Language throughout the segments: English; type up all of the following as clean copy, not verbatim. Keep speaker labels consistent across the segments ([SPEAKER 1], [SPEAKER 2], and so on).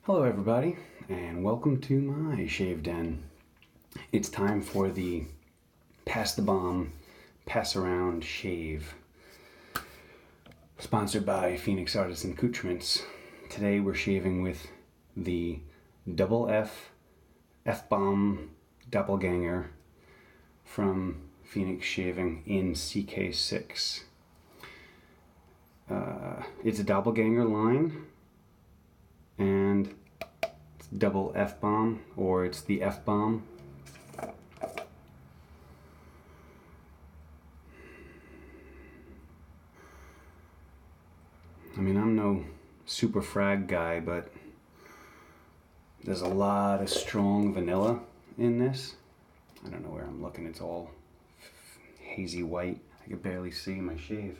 [SPEAKER 1] Hello everybody, and welcome to my shave den. It's time for the Pass the Bomb, Pass Around Shave, sponsored by Phoenix Artisan Accoutrements. Today we're shaving with the Double F-Bomb Doppelganger from Phoenix Shaving in CK-6. It's a doppelganger line, and it's double F-bomb, or it's the F-bomb. I mean, I'm no super frag guy, but there's a lot of strong vanilla in this. I don't know where I'm looking, it's all hazy white. I can barely see my shave.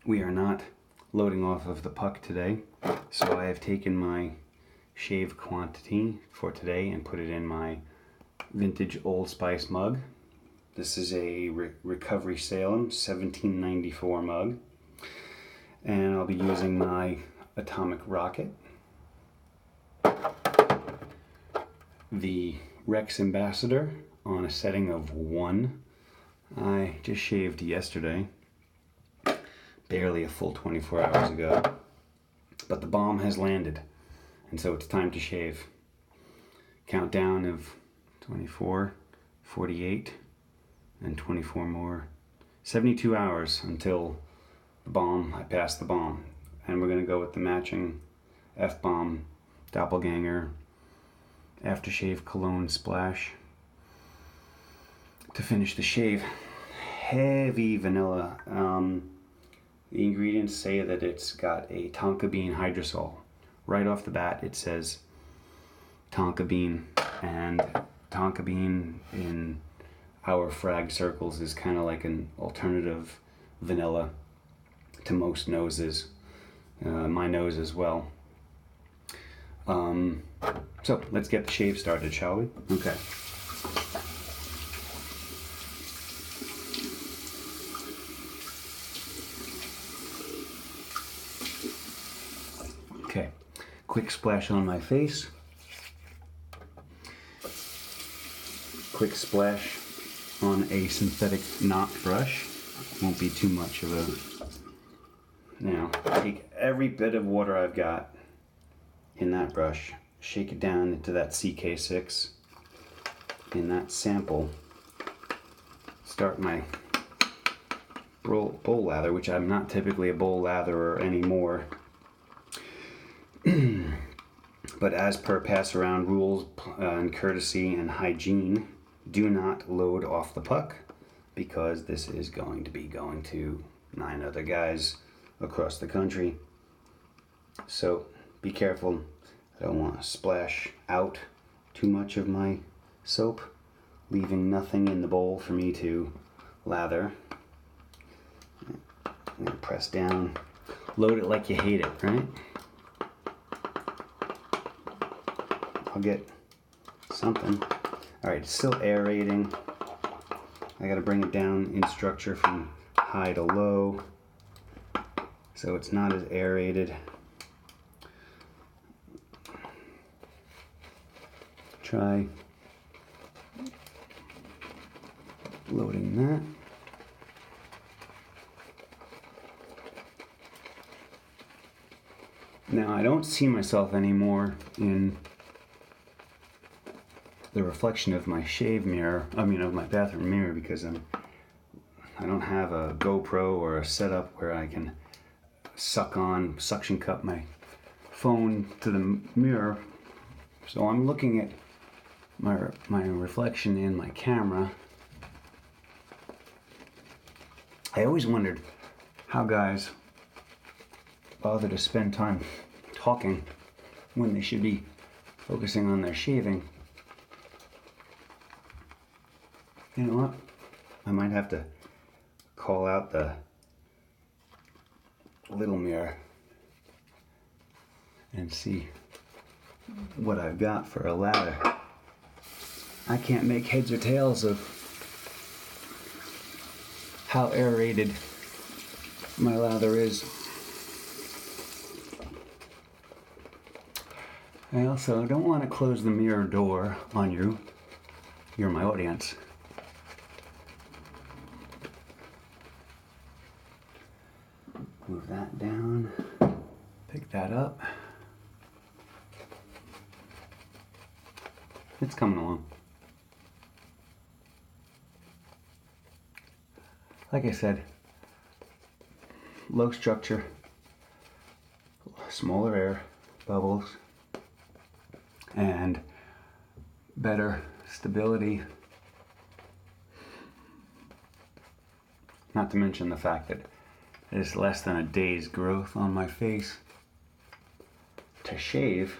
[SPEAKER 1] We are not loading off of the puck today, so I have taken my shave quantity for today and put it in my vintage Old Spice mug. This is a Recovery Salem 1794 mug, and I'll be using my Atomic Rocket, the Rex Ambassador on a setting of 1. I just shaved yesterday, barely a full 24 hours ago, but the bomb has landed, and so it's time to shave. Countdown of 24, 48, and 24 more. 72 hours until the bomb, I pass the bomb. And we're gonna go with the matching F-Bomb Doppelganger Aftershave Cologne Splash to finish the shave. Heavy vanilla. The ingredients say that it's got a tonka bean hydrosol. Right off the bat it says tonka bean, and tonka bean in our frag circles is kind of like an alternative vanilla to most noses, my nose as well. So let's get the shave started, shall we? Okay. Okay, quick splash on my face. Quick splash on a synthetic knot brush. Won't be too much of a... Now, take every bit of water I've got in that brush, shake it down into that CK-6 in that sample. Start my bowl lather, which I'm not typically a bowl latherer anymore. But as per pass around rules and courtesy and hygiene, do not load off the puck, because this is going to be going to 9 other guys across the country. So be careful. I don't want to splash out too much of my soap, leaving nothing in the bowl for me to lather. I'm going to press down. Load it like you hate it, right? I'll get something. Alright, it's still aerating. I gotta bring it down in structure from high to low, so it's not as aerated. Try loading that. Now I don't see myself anymore in the reflection of my shave mirror, of my bathroom mirror, because I don't have a GoPro or a setup where I can suction cup my phone to the mirror. So I'm looking at my reflection in my camera. I always wondered how guys bother to spend time talking when they should be focusing on their shaving. You know what? I might have to call out the little mirror and see what I've got for a lather. I can't make heads or tails of how aerated my lather is. I also don't want to close the mirror door on you. You're my audience. Move that down. Pick that up. It's coming along. Like I said, low structure, smaller air bubbles, and better stability. Not to mention the fact that it's less than a day's growth on my face to shave.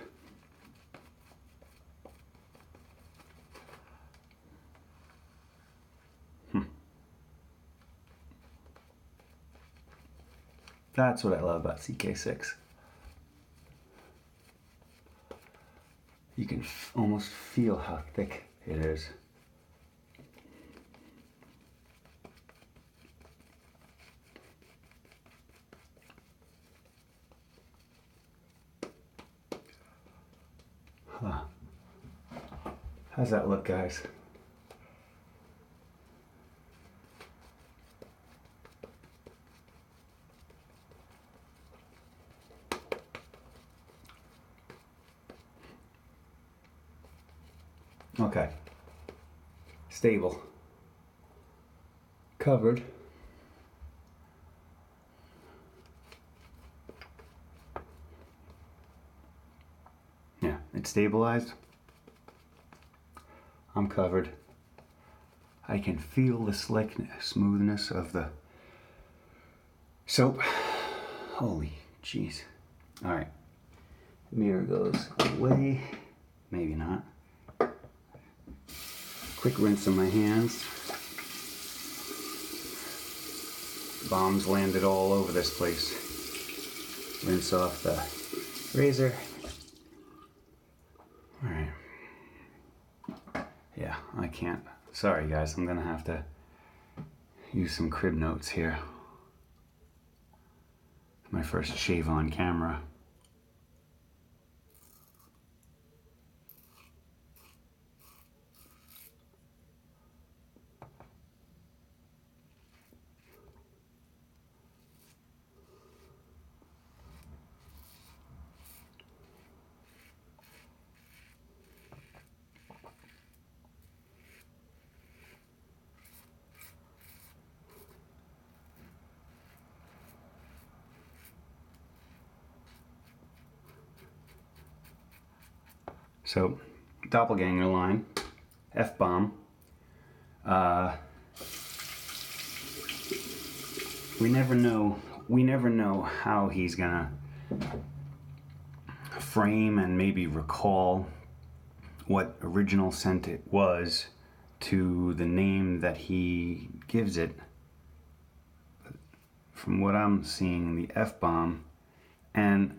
[SPEAKER 1] That's what I love about CK-6. You can almost feel how thick it is. Huh. How's that look, guys? Okay. Stable. Covered. Yeah, it's stabilized. I'm covered. I can feel the smoothness of the soap. Holy jeez. All right. Mirror goes away. Maybe not. Quick rinse of my hands. Bombs landed all over this place. Rinse off the razor. All right. Yeah, I can't. Sorry guys, I'm gonna have to use some crib notes here. My first shave on camera. So, doppelganger line, F-bomb. We never know how he's gonna frame and maybe recall what original scent it was to the name that he gives it. From what I'm seeing, the F-bomb, and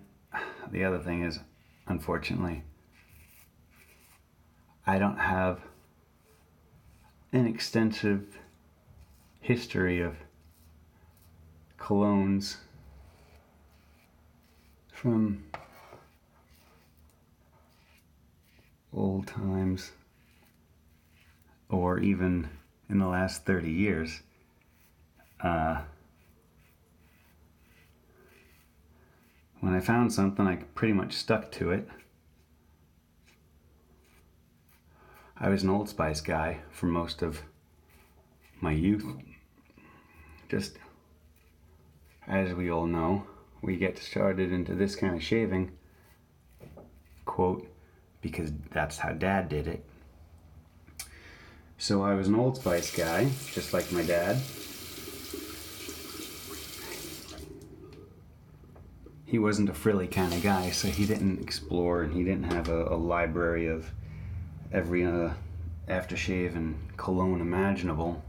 [SPEAKER 1] the other thing is, unfortunately, I don't have an extensive history of colognes from old times or even in the last 30 years. When I found something, I pretty much stuck to it. I was an Old Spice guy for most of my youth. Just as we all know, we get started into this kind of shaving, quote, because that's how Dad did it. So I was an Old Spice guy, just like my dad. He wasn't a frilly kind of guy, so he didn't explore, and he didn't have a library of every aftershave and cologne imaginable.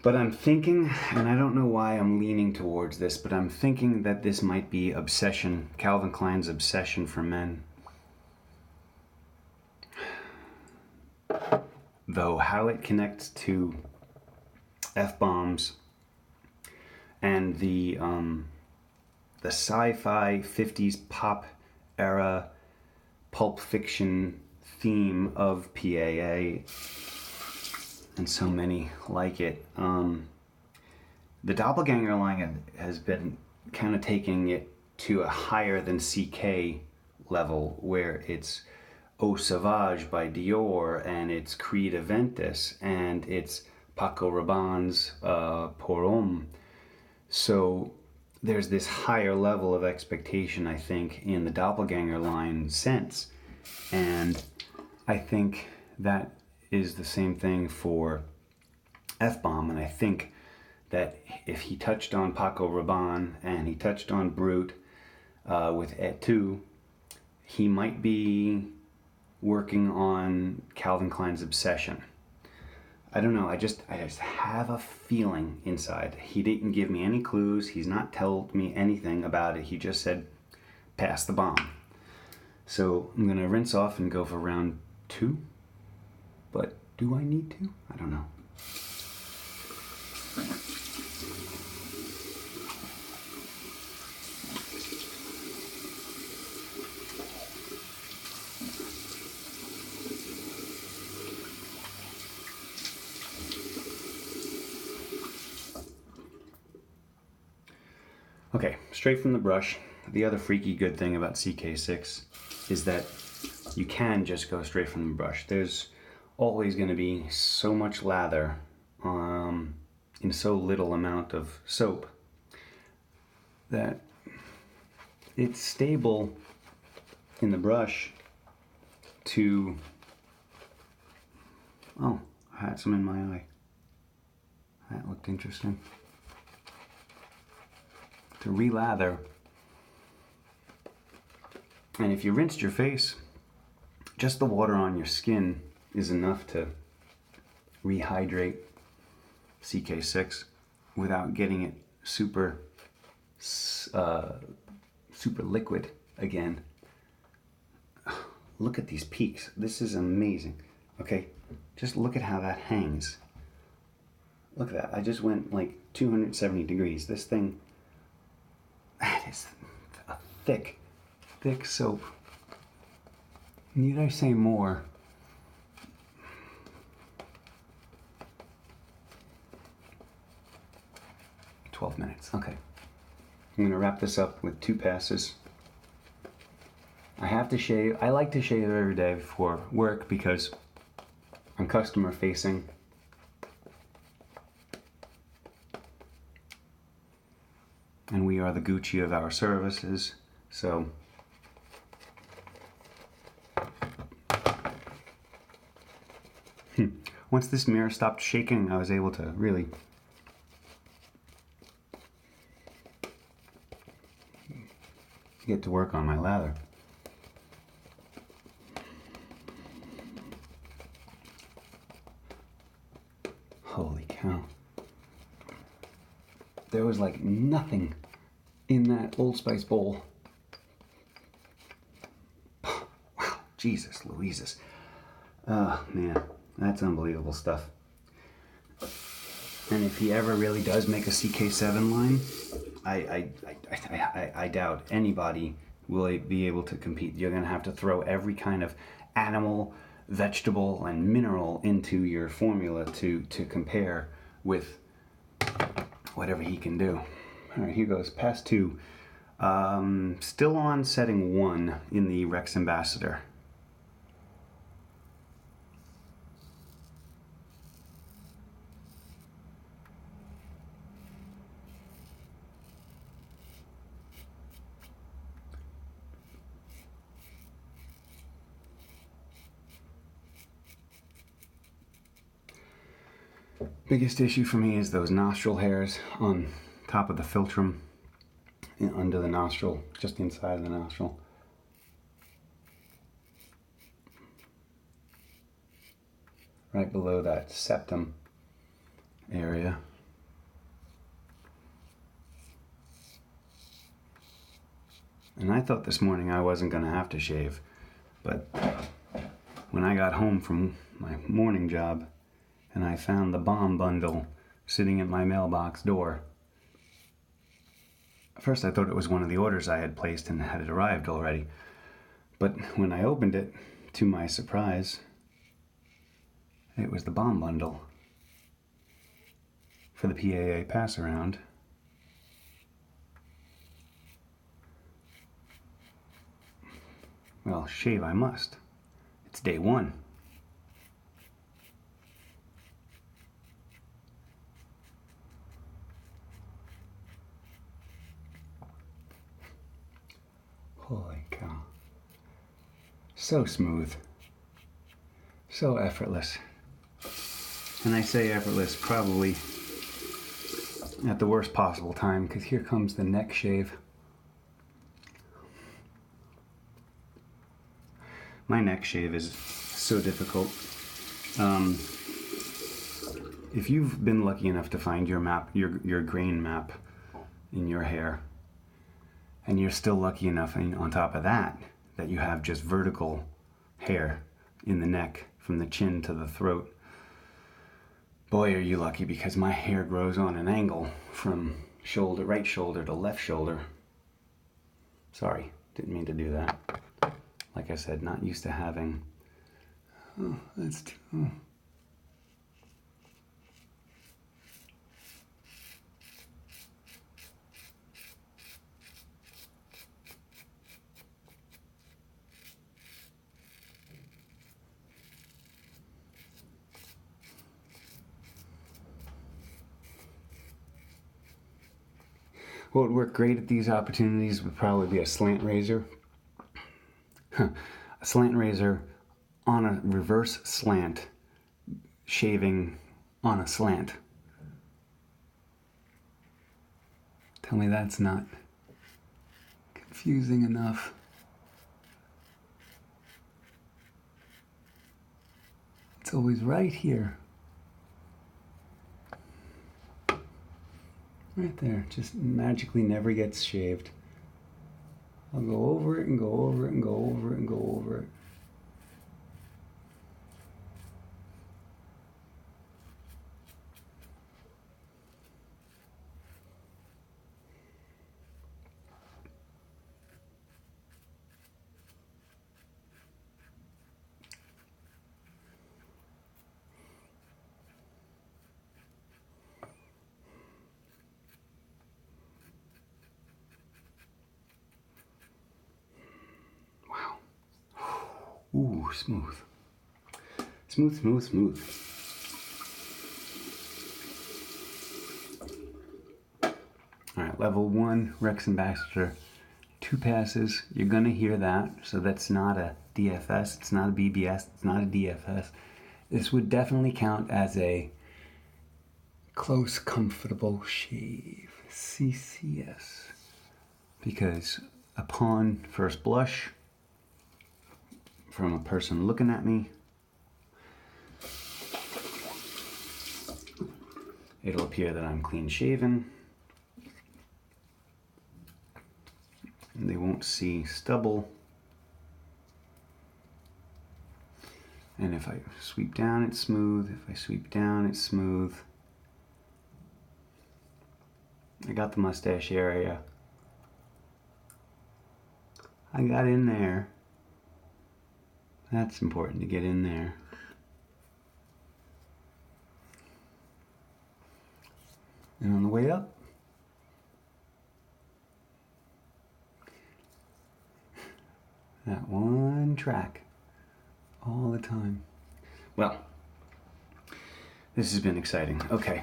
[SPEAKER 1] But I'm thinking, and I don't know why I'm leaning towards this, but I'm thinking that this might be obsession, Calvin Klein's obsession for men. Though how it connects to F-bombs and the the sci-fi 50s pop era pulp fiction theme of PAA, and so many like it. The Doppelganger line has been kind of taking it to a higher than CK level, where it's Eau Sauvage by Dior, and it's Creed Aventus, and it's Paco Rabanne's Pour Homme. So there's this higher level of expectation, I think, in the Doppelganger line sense. And I think that is the same thing for F-Bomb. And I think that if he touched on Paco Rabanne and he touched on Brut with Et Tu, he might be working on Calvin Klein's Obsession. I don't know, I just have a feeling inside. He didn't give me any clues, he's not told me anything about it, he just said, pass the bomb. So I'm gonna rinse off and go for round 2, but do I need to? I don't know. Okay, straight from the brush. The other freaky good thing about CK-6 is that you can just go straight from the brush. There's always going to be so much lather in so little amount of soap that it's stable in the brush to... Oh, I had some in my eye. That looked interesting. To re-lather. And if you rinsed your face, just the water on your skin is enough to rehydrate CK-6 without getting it super liquid again. Look at these peaks. This is amazing. Okay, just look at how that hangs. Look at that. I just went like 270 degrees. This thing, that is a thick soap. Need I say more? "12 minutes, okay. I'm gonna wrap this up with 2 passes. I have to shave. I like to shave every day before work because I'm customer facing. And we are the Gucci of our services, so once this mirror stopped shaking, I was able to really get to work on my lather. Holy cow. There was like nothing in that Old Spice bowl. Wow, Jesus Louises. Oh man, that's unbelievable stuff. And if he ever really does make a CK7 line, I doubt anybody will be able to compete. You're gonna have to throw every kind of animal, vegetable, and mineral into your formula to compare with whatever he can do. All right, here goes, pass 2. Still on setting 1 in the Rex Ambassador. Biggest issue for me is those nostril hairs on top of the philtrum, under the nostril, just inside of the nostril. Right below that septum area. And I thought this morning I wasn't going to have to shave, but when I got home from my morning job and I found the bomb bundle sitting at my mailbox door, At first I thought it was one of the orders I had placed and had it arrived already. But when I opened it, to my surprise, it was the bomb bundle for the PAA pass around. Well, shave I must. It's day one. Holy cow. So smooth. So effortless. And I say effortless probably at the worst possible time, because here comes the neck shave. My neck shave is so difficult. If you've been lucky enough to find your map, your grain map in your hair, and you're still lucky enough, and on top of that, that you have just vertical hair in the neck from the chin to the throat, boy, are you lucky, because my hair grows on an angle from right shoulder to left shoulder. Sorry, didn't mean to do that. Like I said, not used to having. Oh, that's too. Oh. What would work great at these opportunities would probably be a slant razor. A slant razor on a reverse slant, shaving on a slant. Tell me that's not confusing enough. It's always right here. Right there, just magically never gets shaved. I'll go over it and go over it and go over it and go over it. Ooh, smooth. Smooth, smooth, smooth. All right, level 1, Rex Ambassador. 2 passes, you're gonna hear that. So that's not a DFS, it's not a BBS, it's not a DFS. This would definitely count as a close, comfortable shave, CCS. Because upon first blush, from a person looking at me, it'll appear that I'm clean shaven. And they won't see stubble. And if I sweep down, it's smooth. If I sweep down, it's smooth. I got the mustache area. I got in there. That's important to get in there. And on the way up, that one track all the time. Well, this has been exciting. Okay.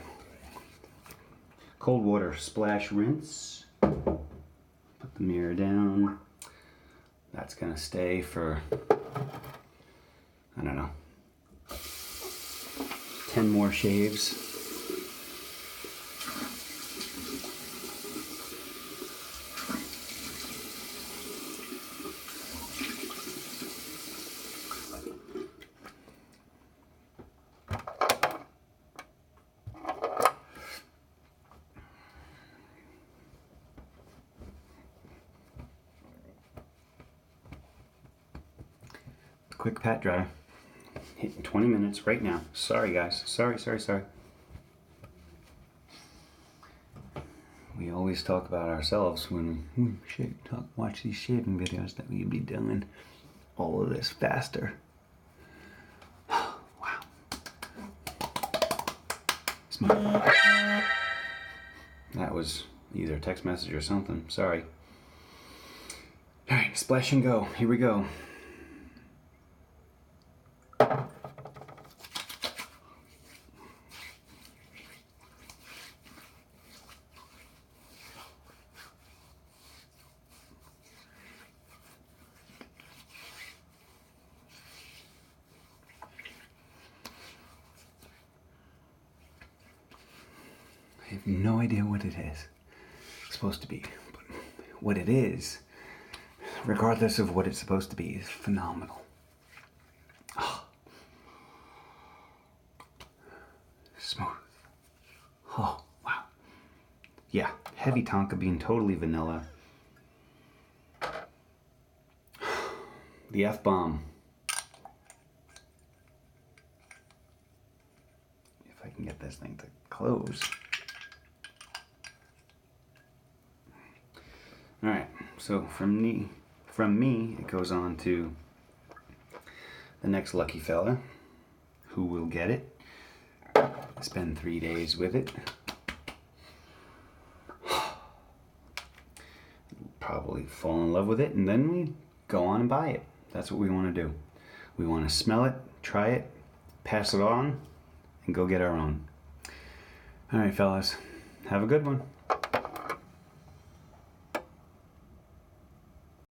[SPEAKER 1] Cold water splash rinse. Put the mirror down. That's gonna stay for, I don't know, 10 more shaves. Quick pat dry. Hitting 20 minutes right now. Sorry guys. Sorry. We always talk about ourselves when we watch these shaving videos that we'd be doing all of this faster. Wow. Smart. That was either a text message or something. Sorry. Alright, splash and go. Here we go. I have no idea what it is supposed to be, but what it is, regardless of what it's supposed to be, is phenomenal. Oh. Smooth. Oh, wow. Yeah, heavy tonka bean, totally vanilla. The F-bomb. If I can get this thing to close. Alright, so from me, it goes on to the next lucky fella who will get it. Spend 3 days with it. Probably fall in love with it, and then we go on and buy it. That's what we want to do. We want to smell it, try it, pass it on, and go get our own. Alright, fellas, have a good one.